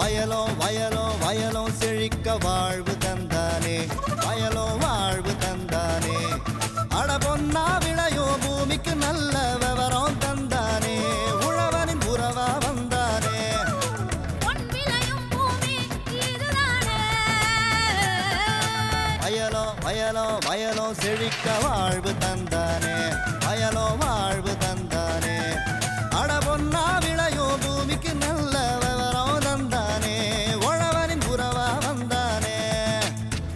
வயலோ வயலோ வயலோ செழிக்க வாழ்வு தந்தானே வயலோ வாழ்வு தந்தானே அட பொன்னா விளையோ பூமிக்கு நல்ல விவரம் தந்தானே உழவனின் உறவா வந்தானே வயலோ வயலோ வயலோ செழிக்க வாழ்வு தந்தானே வயலோ வாழ்வு தந்தானே அட பொன்னா விளையோ பூமிக்கு நல்ல விவரம் தந்தானே உழவனின் உறவா வந்தானே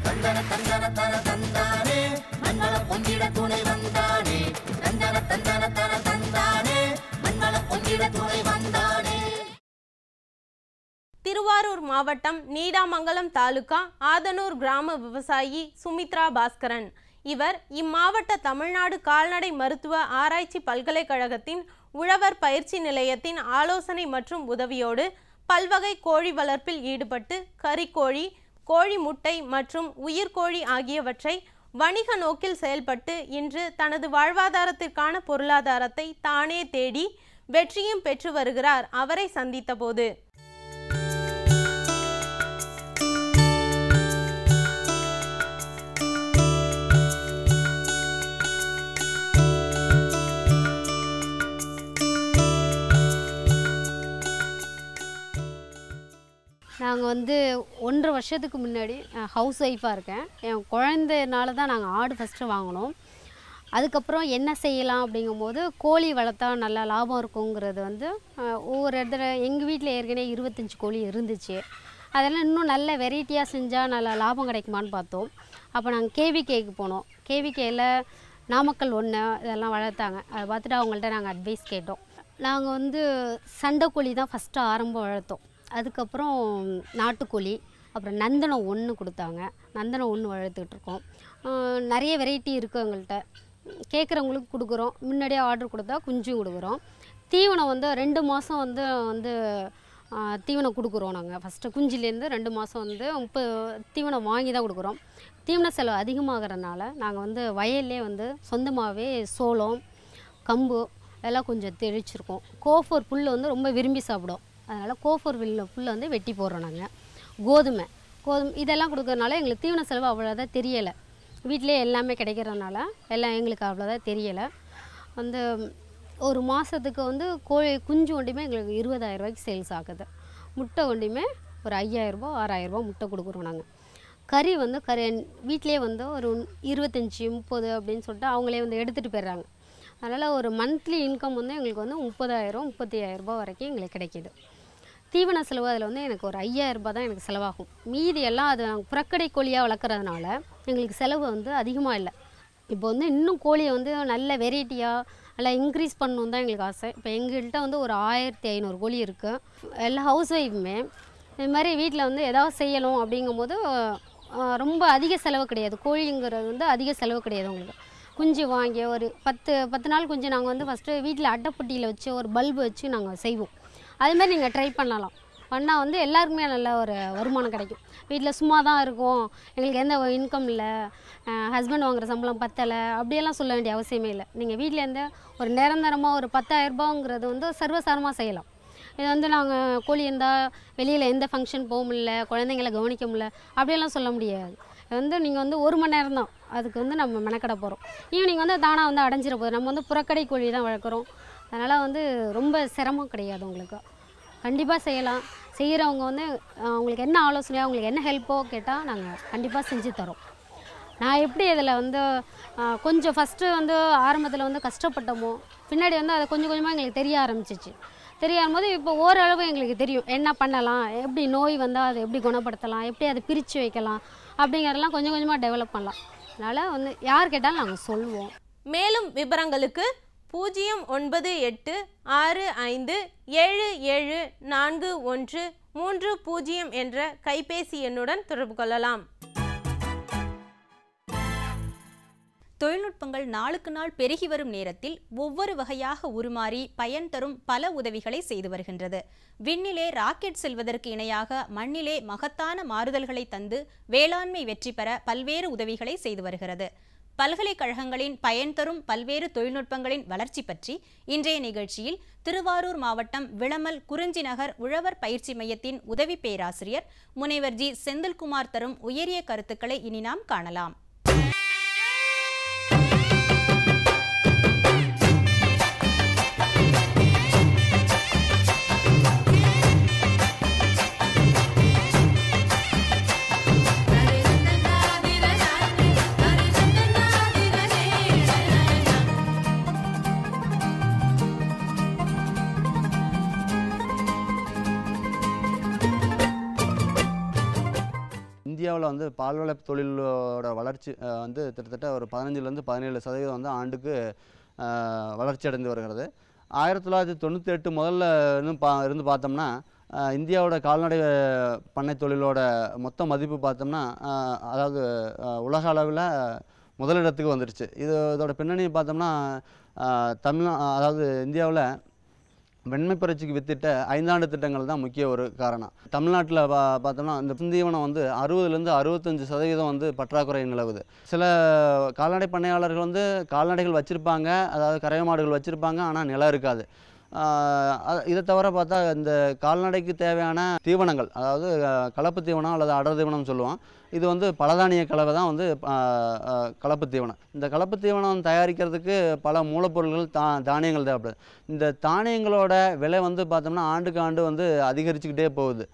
தந்தன தந்தன தன தந்தானே மண்ணளம் பொங்கிட துணை வந்தானே தந்தன தந்தன தன தந்தானே மண்ணளம் பொங்கிட துணை வந்தானே. திருவாரூர் மாவட்டம் நீடாமங்கலம் தாலுகா ஆதனூர் கிராம விவசாயி சுமித்ரா பாஸ்கரன். இவர் இம்மாவட்ட தமிழ்நாடு கால்நடை மருத்துவ ஆராய்ச்சி பல்கலைக்கழகத்தின் உழவர் பயிற்சி நிலையத்தின் ஆலோசனை மற்றும் உதவியோடு பல்வகை கோழி வளர்ப்பில் ஈடுபட்டு கறிக்கோழி, கோழி முட்டை மற்றும் உயிர்கோழி ஆகியவற்றை வணிக நோக்கில் செயல்பட்டு இன்று தனது வாழ்வாதாரத்திற்கான பொருளாதாரத்தை தானே தேடி வெற்றியும் பெற்று வருகிறார். அவரை சந்தித்த போது நாங்கள் 1.5 வருஷத்துக்கு முன்னாடி ஹவுஸ் ஒய்ஃபாக இருக்கேன். என் குழந்தைனால தான் நாங்கள் ஆடு ஃபஸ்ட்டு வாங்கினோம். அதுக்கப்புறம் என்ன செய்யலாம் அப்படிங்கும்போது கோழி வளர்த்தா நல்லா லாபம் இருக்குங்கிறது ஒவ்வொரு இடத்துல எங்கள் வீட்டில் ஏற்கனவே 25 கோழி இருந்துச்சு. அதெல்லாம் இன்னும் நல்ல வெரைட்டியாக செஞ்சால் நல்லா லாபம் கிடைக்குமான்னு பார்த்தோம். அப்போ நாங்கள் கேவிகேக்கு போனோம். கேவிகேயில் நாமக்கல் 1 இதெல்லாம் வளர்த்தாங்க. அதை பார்த்துட்டு அவங்கள்ட்ட நாங்கள் அட்வைஸ் கேட்டோம். நாங்கள் சண்டைக்கோழி தான் ஃபஸ்ட்டு ஆரம்பம் வளர்த்தோம். அதுக்கப்புறம் நாட்டுக்கோழி, அப்புறம் நந்தனம் 1 கொடுத்தாங்க. நந்தனம் 1 வளர்த்துக்கிட்ருக்கோம். நிறைய வெரைட்டி இருக்குது எங்கள்கிட்ட. கேட்குறவங்களுக்கு கொடுக்குறோம். முன்னாடியே ஆர்டர் கொடுத்தா குஞ்சும் கொடுக்குறோம். தீவனம் 2 மாதம் தீவனம் கொடுக்குறோம். நாங்கள் ஃபஸ்ட்டு குஞ்சிலேருந்து 2 மாதம் தீவனம் வாங்கி தான் கொடுக்குறோம். தீவன செலவு அதிகமாகறதுனால நாங்கள் வயல்லே சொந்தமாகவே சோளம், கம்பு எல்லாம் கொஞ்சம் தெளிச்சிருக்கோம். கோஃபோர் புல் ரொம்ப விரும்பி சாப்பிடும். அதனால் கோஃபோர் புல் வெட்டி போடுறோம். நாங்கள் கோதுமை இதெல்லாம் கொடுக்கறதுனால எங்களுக்கு தீவன செலவு அவ்வளோதான் தெரியலை. வீட்டிலே எல்லாமே கிடைக்கிறதுனால எல்லாம் எங்களுக்கு அவ்வளோதான் தெரியலை. ஒரு மாதத்துக்கு கோழி குஞ்சு ஒண்டியுமே எங்களுக்கு 20,000 ரூபாய்க்கு சேல்ஸ் ஆகுது. முட்டை ஒண்டியுமே ஒரு 5,000 ரூபா 6,000 ரூபா முட்டை கொடுக்குறோம். நாங்கள் கறி வீட்டிலே ஒரு 25, 30 அப்படின்னு சொல்லிட்டு அவங்களே எடுத்துகிட்டு போயிடுறாங்க. அதனால் ஒரு மந்த்லி இன்கம் எங்களுக்கு 30,000, 35,000 ரூபா வரைக்கும் எங்களுக்கு கிடைக்கிது. தீவன செலவு அதில் எனக்கு ஒரு 5,000 ரூபா தான் எனக்கு செலவாகும். மீதி எல்லாம் அது நாங்கள் புறக்கடை கோழியாக வளர்க்குறதுனால எங்களுக்கு செலவு அதிகமாக இல்லை. இப்போ இன்னும் கோழியை நல்ல வெரைட்டியாக நல்லா இன்க்ரீஸ் பண்ணணும் தான் எங்களுக்கு ஆசை. இப்போ எங்கள்கிட்ட ஒரு 1,500 கோழி இருக்குது. எல்லா ஹவுஸ் ஒய்ஃபுமே இது மாதிரி வீட்டில் ஏதாவது செய்யணும் அப்படிங்கும்போது ரொம்ப அதிக செலவு கிடையாது. கோழிங்கிறது அதிக செலவு கிடையாது. உங்களுக்கு குஞ்சு வாங்கி ஒரு 10 நாள் குஞ்சு நாங்கள் ஃபஸ்ட்டு வீட்டில் அட்டைப்பட்டியில் வச்சு ஒரு பல்பு வச்சு நாங்கள் செய்வோம். அதுமாதிரி நீங்கள் ட்ரை பண்ணலாம். பண்ணால் எல்லாருக்குமே நல்ல ஒரு வருமானம் கிடைக்கும். வீட்டில் சும்மா தான் இருக்கும், எங்களுக்கு எந்த இன்கம் இல்லை, ஹஸ்பண்ட் வாங்குகிற சம்பளம் பத்தலை அப்படியெல்லாம் சொல்ல வேண்டிய அவசியமே இல்லை. நீங்கள் வீட்டிலேருந்து ஒரு நிரந்தரமாக ஒரு 10,000 ரூபாங்கிறது சர்வசாரமாக செய்யலாம். இது நாங்கள் கோழி இருந்தால் வெளியில் எந்த ஃபங்க்ஷன் போக முடியல, குழந்தைங்கள கவனிக்க முடியல அப்படியெல்லாம் சொல்ல முடியாது. நீங்கள் 1 மணி நேரம் தான் அதுக்கு நம்ம மெனக்கட போகிறோம். ஈவினிங் தானாக அடைஞ்சிட போகுது. நம்ம புறக்கடை கோழி தான் வளர்க்குறோம். அதனால் ரொம்ப சிரமம் கிடையாது. உங்களுக்கு கண்டிப்பாக செய்யலாம். செய்கிறவங்க அவங்களுக்கு என்ன ஆலோசனையோ அவங்களுக்கு என்ன ஹெல்ப்போ கேட்டால் நாங்கள் கண்டிப்பாக செஞ்சு தரோம். நான் எப்படி இதில் கொஞ்சம் ஃபஸ்ட்டு ஆரம்பத்தில் கஷ்டப்பட்டோமோ பின்னாடி அதை கொஞ்சம் கொஞ்சமாக எங்களுக்கு தெரிய ஆரம்பிச்சிச்சு. தெரியாத போது இப்போ ஓரளவு எங்களுக்கு தெரியும் என்ன பண்ணலாம், எப்படி நோய் வந்தால் அதை எப்படி குணப்படுத்தலாம், எப்படி அதை பிரித்து வைக்கலாம் அப்படிங்கிறதெல்லாம் கொஞ்சம் கொஞ்சமாக டெவலப் பண்ணலாம். அதனால் யார் கேட்டாலும் நாங்கள் சொல்லுவோம். மேலும் விவரங்களுக்கு 09865774130 என்ற கைபேசி எண்ணுடன் தொடர்பு கொள்ளலாம். தொழில்நுட்பங்கள் நாளுக்கு நாள் பெருகி வரும் நேரத்தில் ஒவ்வொரு வகையாக உருமாறி பயன் தரும் பல உதவிகளை செய்து வருகின்றது. விண்ணிலே ராக்கெட் செல்வதற்கு இணையாக மண்ணிலே மகத்தான மாறுதல்களை தந்து வேளாண்மை வெற்றி பெற பல்வேறு உதவிகளை செய்து வருகிறது. பல்கலைக்கழகங்களின் பயன் தரும் பல்வேறு தொழில்நுட்பங்களின் வளர்ச்சி பற்றி இன்றைய நிகழ்ச்சியில் திருவாரூர் மாவட்டம் விளமல் குறிஞ்சி நகர் உழவர் பயிற்சி மையத்தின் உதவி பேராசிரியர் முனைவர் ஜி செந்தில்குமார் தரும் உயரிய கருத்துக்களை இனி நாம் காணலாம். இந்தியாவில் வந்து பால்வள தொழிலோட வளர்ச்சி வந்து கிட்டத்தட்ட ஒரு 15-17% வந்து ஆண்டுக்கு வளர்ச்சி அடைந்து வருகிறது. 1998 முதல்ல இருந்து பார்த்தோம்னா இந்தியாவோட கால்நடை பண்ணை தொழிலோட மொத்த மதிப்பு பார்த்தோம்னா அதாவது உலக அளவில் முதலிடத்துக்கு வந்துடுச்சு. இதோட பின்னணி பார்த்தோம்னா அதாவது இந்தியாவில் வெண்மை புரட்சிக்கு வித்திட்ட 5 ஆண்டு திட்டங்கள் தான் முக்கிய ஒரு காரணம். தமிழ்நாட்டில் பார்த்தோம்னா இந்த தீவனம் வந்து 60-65% வந்து பற்றாக்குறை நிலவுது. சில கால்நடை பண்ணையாளர்கள் வந்து கால்நடைகள் வச்சுருப்பாங்க, அதாவது கறவை மாடுகள் வச்சுருப்பாங்க, ஆனால் நிலம் இருக்காது. இதை தவிர பார்த்தா இந்த கால்நடைக்கு தேவையான தீவனங்கள், அதாவது கலப்பு தீவனம் அல்லது அடர் தீவனம் சொல்லுவோம், இது வந்து பலதானிய கலவை தான் வந்து கலப்பு தீவனம். இந்த கலப்பு தீவனம் தயாரிக்கிறதுக்கு பல மூலப்பொருள்கள் தானியங்கள் தேவைப்படுது. இந்த தானியங்களோட விலை வந்து பார்த்தோம்னா ஆண்டுக்கு ஆண்டு வந்து அதிகரிச்சுக்கிட்டே போகுது.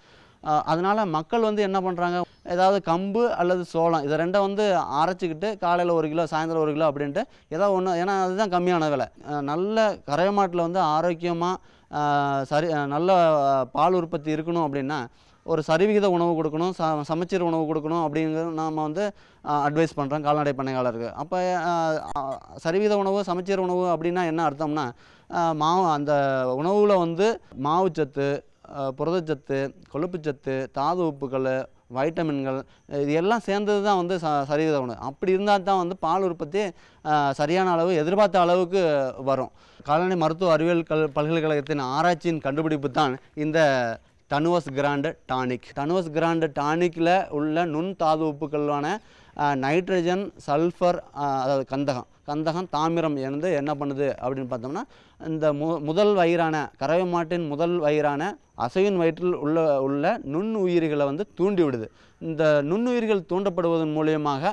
அதனால் மக்கள் வந்து என்ன பண்ணுறாங்க, ஏதாவது கம்பு அல்லது சோளம் இதை ரெண்டை வந்து அரைச்சிக்கிட்டு காலையில் 1 கிலோ சாயந்தரம் 1 கிலோ அப்படின்ட்டு ஏதாவது ஒன்று, ஏன்னா அதுதான் கம்மியான விலை. நல்ல கறவை மாட்டில் வந்து ஆரோக்கியமாக நல்ல பால் உற்பத்தி இருக்கணும் அப்படின்னா ஒரு சரிவிகித உணவு கொடுக்கணும், சமச்சீர் உணவு கொடுக்கணும் அப்படிங்கிறது நாம் வந்து அட்வைஸ் பண்ணுறோம் கால்நடை பண்ணையாளருக்கு. அப்போ சரிவிகித உணவு சமச்சீர் உணவு அப்படின்னா என்ன அர்த்தம்னா அந்த உணவில் வந்து மாவுச்சத்து, புரதச்சத்து, கொழுப்புச்சத்து, தாது உப்புகள், வைட்டமின்கள் இது எல்லாம் சேர்ந்தது தான் வந்து சரிவிகித உணவு. அப்படி இருந்தால் தான் வந்து பால் உற்பத்தி சரியான அளவு எதிர்பார்த்த அளவுக்கு வரும். கால்நடை மருத்துவ அறிவியல் பல்கலைக்கழகத்தின் ஆராய்ச்சியின் கண்டுபிடிப்பு தான் இந்த டனுவஸ் கிராண்டு டானிக். டனுவஸ் கிராண்டு டானிக்கில் உள்ள நுண் தாது உப்புக்களான நைட்ரஜன், சல்ஃபர், அதாவது கந்தகம், தாமிரம் இருந்து என்ன பண்ணுது அப்படின்னு பார்த்தோம்னா இந்த முதல் வயிறான கறவை மாட்டின் முதல் வயிறான அசைவின் வயிற்றில் உள்ள நுண்ணுயிரிகளை வந்து தூண்டி விடுது. இந்த நுண்ணுயிர்கள் தூண்டப்படுவதன் மூலியமாக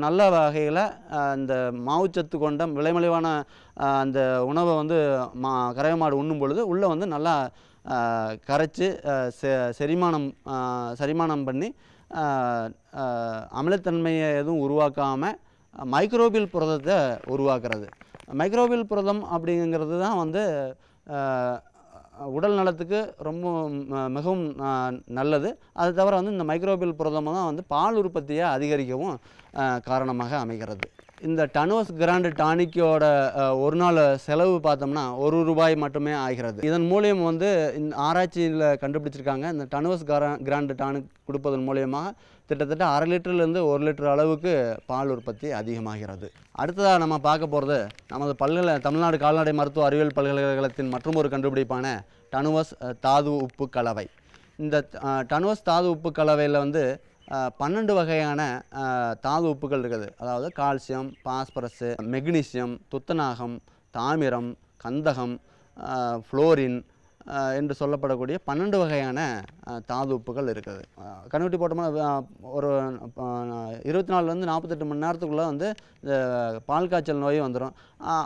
நல்ல வகையில் இந்த மாவுச்சத்து கொண்ட விலைமலிவான அந்த உணவை வந்து கறவை மாடு உண்ணும் பொழுது உள்ளே வந்து நல்லா கரைச்சி செரிமானம் பண்ணி அமிலத்தன்மையை எதுவும் உருவாக்காமல் மைக்ரோபியல் புரதத்தை உருவாக்குறது. மைக்ரோபியல் புரதம் அப்படிங்கிறது தான் வந்து உடல் நலத்துக்கு ரொம்ப மிகவும் நல்லது. அது தவிர வந்து இந்த மைக்ரோபியல் புரதம் தான் வந்து பால் உற்பத்தியை அதிகரிக்கவும் காரணமாக அமைகிறது. இந்த டனுவஸ் கிராண்டு டானிக்கோட ஒரு நாள் செலவு பார்த்தோம்னா ₹1 மட்டுமே ஆகிறது. இதன் மூலியம் வந்து இந்த ஆராய்ச்சியில் கண்டுபிடிச்சிருக்காங்க, இந்த டனுவஸ் கிராண்டு டானிக் கொடுப்பதன் மூலியமாக கிட்டத்தட்ட 1/2 லிட்டர்லேருந்து 1 லிட்டர் அளவுக்கு பால் உற்பத்தி அதிகமாகிறது. அடுத்ததாக நம்ம பார்க்க போகிறது நமது தமிழ்நாடு கால்நடை மருத்துவ அறிவியல் பல்கலைக்கழகத்தின் மற்றொரு கண்டுபிடிப்பான டனுவஸ் தாது உப்பு கலவை. இந்த டனுவஸ் தாது உப்பு கலவையில் வந்து 12 வகையான தாது உப்புகள் இருக்குது. அதாவது கால்சியம், பாஸ்பரஸு, மெக்னீசியம், துத்தநாகம், தாமிரம், கந்தகம், ஃப்ளோரின் என்று சொல்லப்படக்கூடிய 12 வகையான தாது உப்புகள் இருக்குது. கண்ணுக்குட்டி போட்டோம்னா ஒரு 24 48 மணி நேரத்துக்குள்ளே வந்து இந்த பால் காய்ச்சல் நோய் வந்துடும்.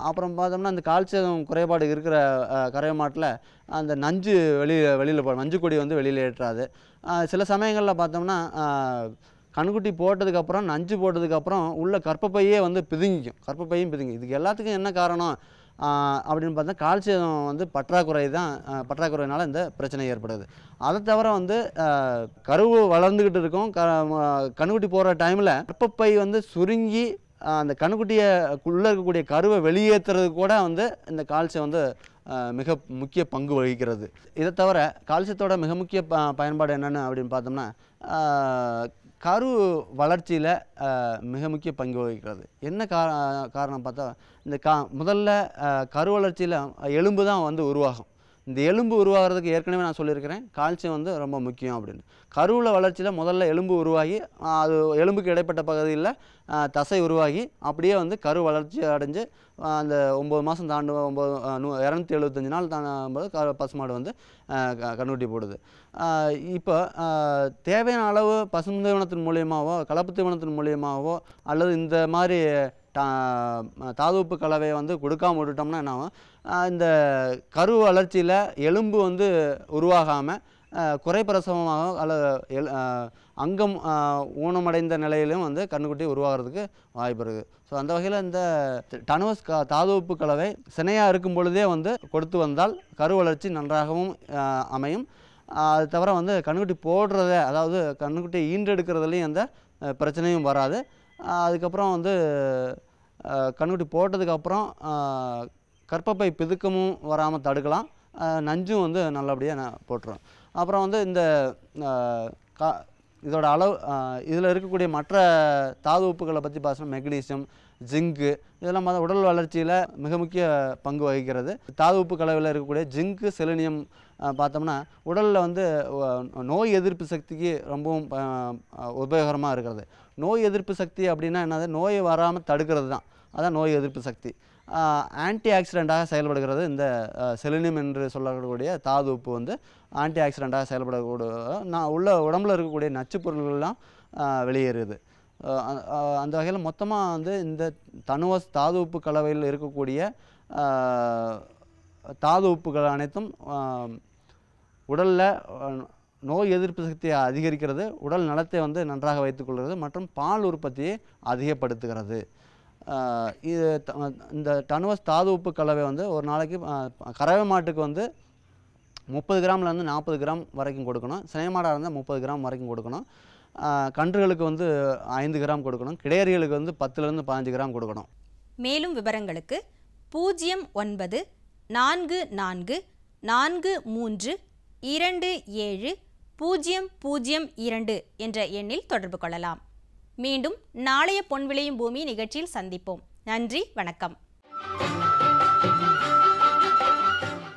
அப்புறம் பார்த்தோம்னா இந்த கால்சியம் குறைபாடு இருக்கிற கறவை மாட்டில் அந்த நஞ்சு வெளியில் நஞ்சு கொடி வந்து வெளியில் ஏற்றாது. சில சமயங்களில் பார்த்தோம்னா கண்ணுக்குட்டி போட்டதுக்கப்புறம் நஞ்சு போட்டதுக்கப்புறம் உள்ள கர்ப்பப்பையே வந்து கர்ப்பப்பையும் பிதுங்கி. இதுக்கு எல்லாத்துக்கும் என்ன காரணம் அப்படின்னு பார்த்தா கால்சியம் வந்து பற்றாக்குறையினால இந்த பிரச்சனை ஏற்படுது. அதை தவிர வந்து கருவு வளர்ந்துக்கிட்டு இருக்கும், கண்ணுக்குட்டி போகிற டைமில் கர்ப்பப்பை வந்து சுருங்கி அந்த கண்ணுக்குட்டியுள்ளே இருக்கக்கூடிய கருவை வெளியேற்றுறது கூட வந்து இந்த கால்சியம் வந்து மிக முக்கிய பங்கு வகிக்கிறது. இதை தவிர கால்சியத்தோட மிக முக்கிய பயன்பாடு என்னென்னு அப்படின்னு பார்த்தோம்னா கரு வளர்ச்சியில் மிக முக்கிய பங்கு வகிக்கிறது. என்ன காரணம் பார்த்தா இந்த முதல்ல கரு வளர்ச்சியில் எலும்பு தான் வந்து உருவாகும். இந்த எலும்பு உருவாகிறதுக்கு ஏற்கனவே நான் சொல்லியிருக்கிறேன், கால்சியம் வந்து ரொம்ப முக்கியம் அப்படின்னு. கருவில் வளர்ச்சியில் முதல்ல எலும்பு உருவாகி அது எலும்புக்கு இடைப்பட்ட பகுதியில் தசை உருவாகி அப்படியே வந்து கரு வளர்ச்சி அடைஞ்சு அந்த 9 மாதம் தாண்டும் 275 நாள் தாண்டும்போது பசுமாடு வந்து கன்றுக்குட்டி போடுது. இப்போ தேவையான அளவு பசும் தீவனத்தின் மூலியமாகவோ கலப்பு தீவனத்தின் மூலியமாகவோ அல்லது இந்த மாதிரி தாதுப்பு கலவையை வந்து கொடுக்காம விட்டுட்டோம்னா என்ன ஆகும், இந்த கரு வளர்ச்சியில் எலும்பு வந்து உருவாகாமல் குறைப்பிரசவமாக அல்லது அங்கம் ஊனமடைந்த நிலையிலும் வந்து கன்றுக்குட்டி உருவாகிறதுக்கு வாய்ப்பு இருக்குது. ஸோ அந்த வகையில் இந்த டனுவஸ் தாதுப்பு கலவை சினையாக இருக்கும் பொழுதே வந்து கொடுத்து வந்தால் கரு வளர்ச்சி நன்றாகவும் அமையும். அது தவிர வந்து கன்றுக்குட்டி போடுறத, அதாவது கன்றுக்குட்டி ஈன்றெடுக்கிறதுலையும் எந்த பிரச்சனையும் வராது. அதுக்கப்புறம் வந்து கன்றுக்குட்டி போட்டதுக்கப்புறம் கர்ப்பப்பை பிதுக்கமும் வராமல் தடுக்கலாம். நஞ்சும் வந்து நல்லபடியாக போட்டுரும். அப்புறம் வந்து இந்த இதோட அளவு இதில் இருக்கக்கூடிய மற்ற தாது உப்புகளை பற்றி பார்த்தோம்னா மெக்னீசியம், ஜிங்கு இதெல்லாம் உடல் வளர்ச்சியில் மிக முக்கிய பங்கு வகிக்கிறது. தாது உப்பு கலவையில் இருக்கக்கூடிய ஜிங்கு, செலினியம் பார்த்தோம்னா உடலில் வந்து நோய் எதிர்ப்பு சக்திக்கு ரொம்பவும் உபயோகரமாக இருக்கிறது. நோய் எதிர்ப்பு சக்தி அப்படின்னா என்னது, நோயை வராமல் தடுக்கிறது தான், அதான் நோய் எதிர்ப்பு சக்தி. ஆன்டி ஆக்சிடெண்ட்டாக செயல்படுகிறது இந்த செலினியம் என்று சொல்லக்கூடிய தாது உப்பு வந்து ஆன்டி ஆக்சிடெண்ட்டாக செயல்படக்கூடிய உடம்புல இருக்கக்கூடிய நச்சு பொருள்கள்லாம் வெளியேறுது. அந்த வகையில் மொத்தமாக வந்து இந்த டனுவஸ் தாது உப்பு கலவையில் இருக்கக்கூடிய தாது உப்புகள் அனைத்தும் உடலில் நோய் எதிர்ப்பு சக்தியை அதிகரிக்கிறது, உடல் நலத்தை வந்து நன்றாக வைத்துக்கொள்கிறது மற்றும் பால் உற்பத்தியை அதிகப்படுத்துகிறது. இது இந்த டனுவஸ் தாது உப்பு கலவை வந்து ஒரு நாளைக்கு கறவை மாட்டுக்கு வந்து 30 கிராம்லேருந்து 40 கிராம் வரைக்கும் கொடுக்கணும். சினை மாடாக இருந்தால் 30 கிராம் வரைக்கும் கொடுக்கணும். கன்றுகளுக்கு வந்து 5 கிராம் கொடுக்கணும். கிடையறிகளுக்கு வந்து 10லேருந்து 15 கிராம் கொடுக்கணும். மேலும் விவரங்களுக்கு 09 44 43 27 002 என்ற எண்ணில் தொடர்பு கொள்ளலாம். மீண்டும் நாளைய பொன் விளையும் பூமி நிகழ்ச்சியில் சந்திப்போம். நன்றி, வணக்கம்.